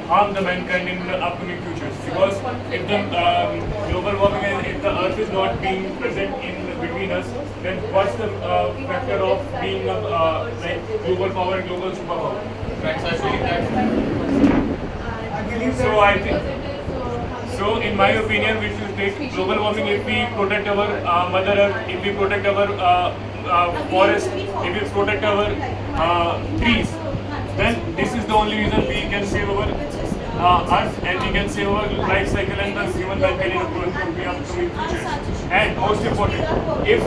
harm the mankind in the upcoming futures. Because if the global warming and if the Earth is not being present in between us, then what's the factor of being like global power and global superpower? Right, so I believe that. So I think. So in my opinion, we should take global warming if we protect our Mother Earth, if we protect our forest, if we protect our trees, then this is the only reason we can save our Earth and we can save our life cycle and the human mankind in the upcoming futures. And most important, if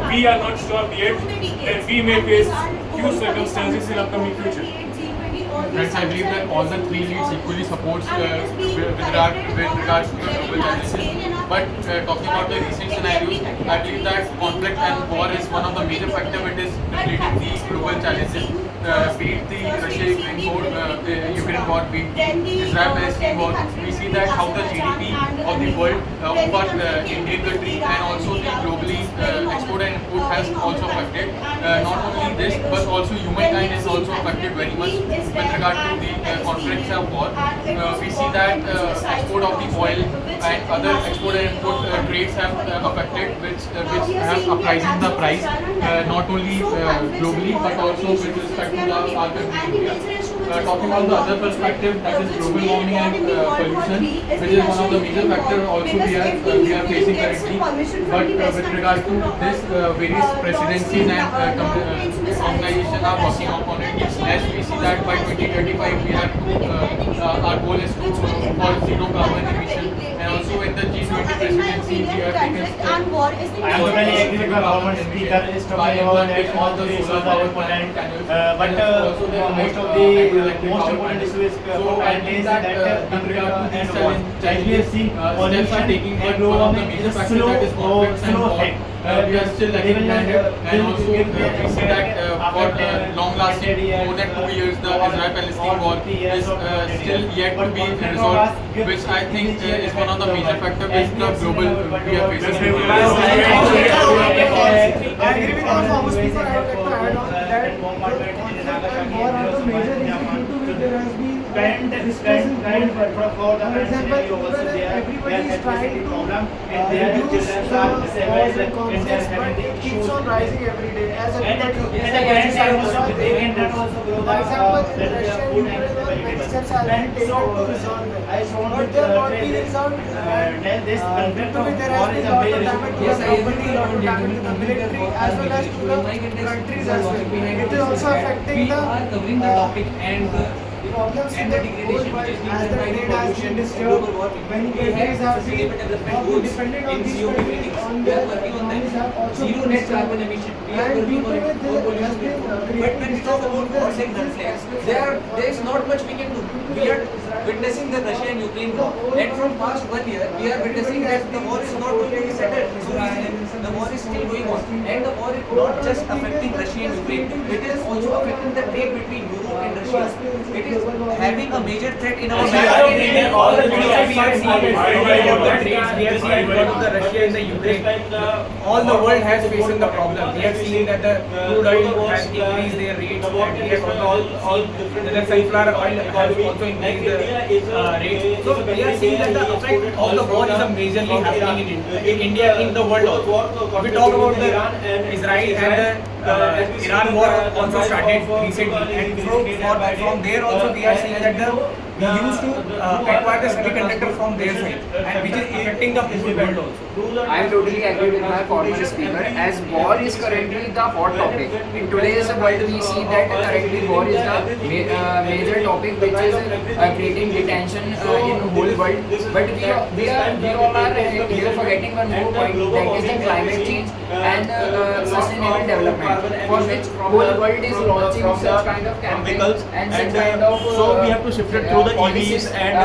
we are not stopped yet, then we may face huge circumstances in upcoming future. Friends, I believe that all the three leads equally supports with regards to the global challenges. But talking about the recent scenarios, I believe that conflict and war is one of the major factors which is leading the global challenges. Be it the Russia-Ukraine war, be it the Israel-Palestine war, we see that how the GDP of the world, of our Indian country and also the globally export and import has also affected. Not only this, but also humankind is also affected very much with regard to the conflicts and war. We see that export of the oil and other export and import trades have affected, which have uprising the price not only globally but also with respect to our country India. Talking about the other perspective, that is global warming and pollution, which is one of the major factors also we are facing currently. But with regard to this, various presidencies and organizations are working upon it. As we see that by 2035 we have to, our goal is to for zero carbon emission, and also in the G20 presidency we have taken steps. I am totally agree with the government speaker is talking about that all the issues are important, but most of the most important issue is currently is that and war. As we have seen, pollution and global warming is a slow effect. We are still lagging behind it, and also we see that for long lasting more than 2 years the Israel-Palestine war is still yet to be resolved, which I think is one of the major factors which the global we are facing. I agree with our former speaker. I would like to add on that conflict and war are the major reason due to which there has been distress in worldwide. For example, everybody is trying to reduce the wars and conflicts, but it keeps on rising every day. As everybody for example, Russia and Ukraine steps are being taken to resolve it. But they are not being resolved. Due to which there has been a lot of damage to the property, a lot of damage to the military as well as to the countries as well. It is also affecting the topic and problems in the worldwide as the trade has been disturbed. Many countries have been dependent on these countries on their economies have also been disturbed. And due to it there has been when we talk about wars and conflicts, there is not much we can do. We are witnessing the Russia and Ukraine war, and from past 1 year we are witnessing that the war is not going to be settled so easily. The war is still going on, and the war is not just affecting Russia and Ukraine, it is also affecting the trade between Europe and Russia. It is having a major threat in our all the trades we have seen because of the Russia and the Ukraine. All the world has facing the problem. We have seen that the crude oil has increased their rates, and we have all the sunflower oil has also increased the rates. So we are seeing that the effect of the war is majorly happening in India, in the world also. We talk about the Israel and the Iran war also started recently, and from there also we are seeing that we used to acquire the semiconductor from their side, and which is affecting the whole world also. I am totally agree with my former speaker, as war is currently the hot topic. In today's world we see that currently war is the major topic which is creating detention in whole world. But we all are here forgetting one more point, that is the climate change and sustainable development, for which whole world is launching such kind of campaigns and such kind of so we have to shift it through the EVs and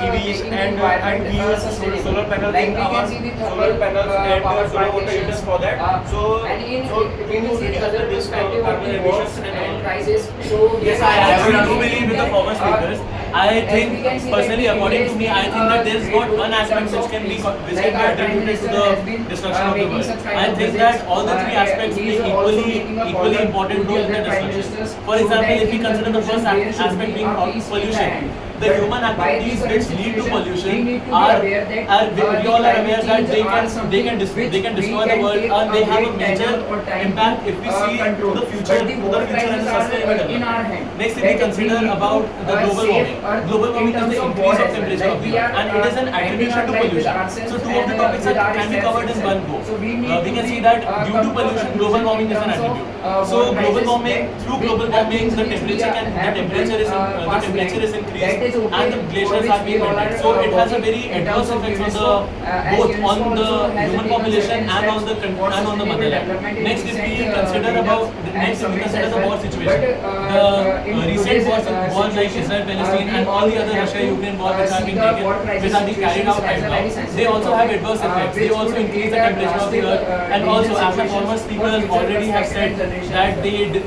EVs and we use solar panels in our solar panels and solar water heaters for that. And in other perspective of the wars and crisis, so yes, I do believe with the former speakers I think personally, according to me, I think that there is not one aspect which can be attributed to the destruction of the world. I think that all the three aspects play equally important role in the destruction. For example, if we consider the first aspect being pollution, the human activities which lead to pollution are we all are aware that they can destroy the world, and they have a major impact if we see to the future and sustainable development. Next, if we consider about the global warming. Global warming is the increase of temperature of the earth, and it is an attribution to pollution. So two of the topics can be covered in one go. We can see that due to pollution, global warming is an attribute. So global warming, through global warming, the temperature is increased and the glaciers are being melted. So it has a very adverse effects on both on the human population and on the motherland. Next, if we consider the war situation, the recent wars like Israel-Palestine and all the other Russia-Ukraine wars which are being carried out right now, they also have adverse effects. They also increase the temperature of the earth, and also, as the former speakers already have said, that they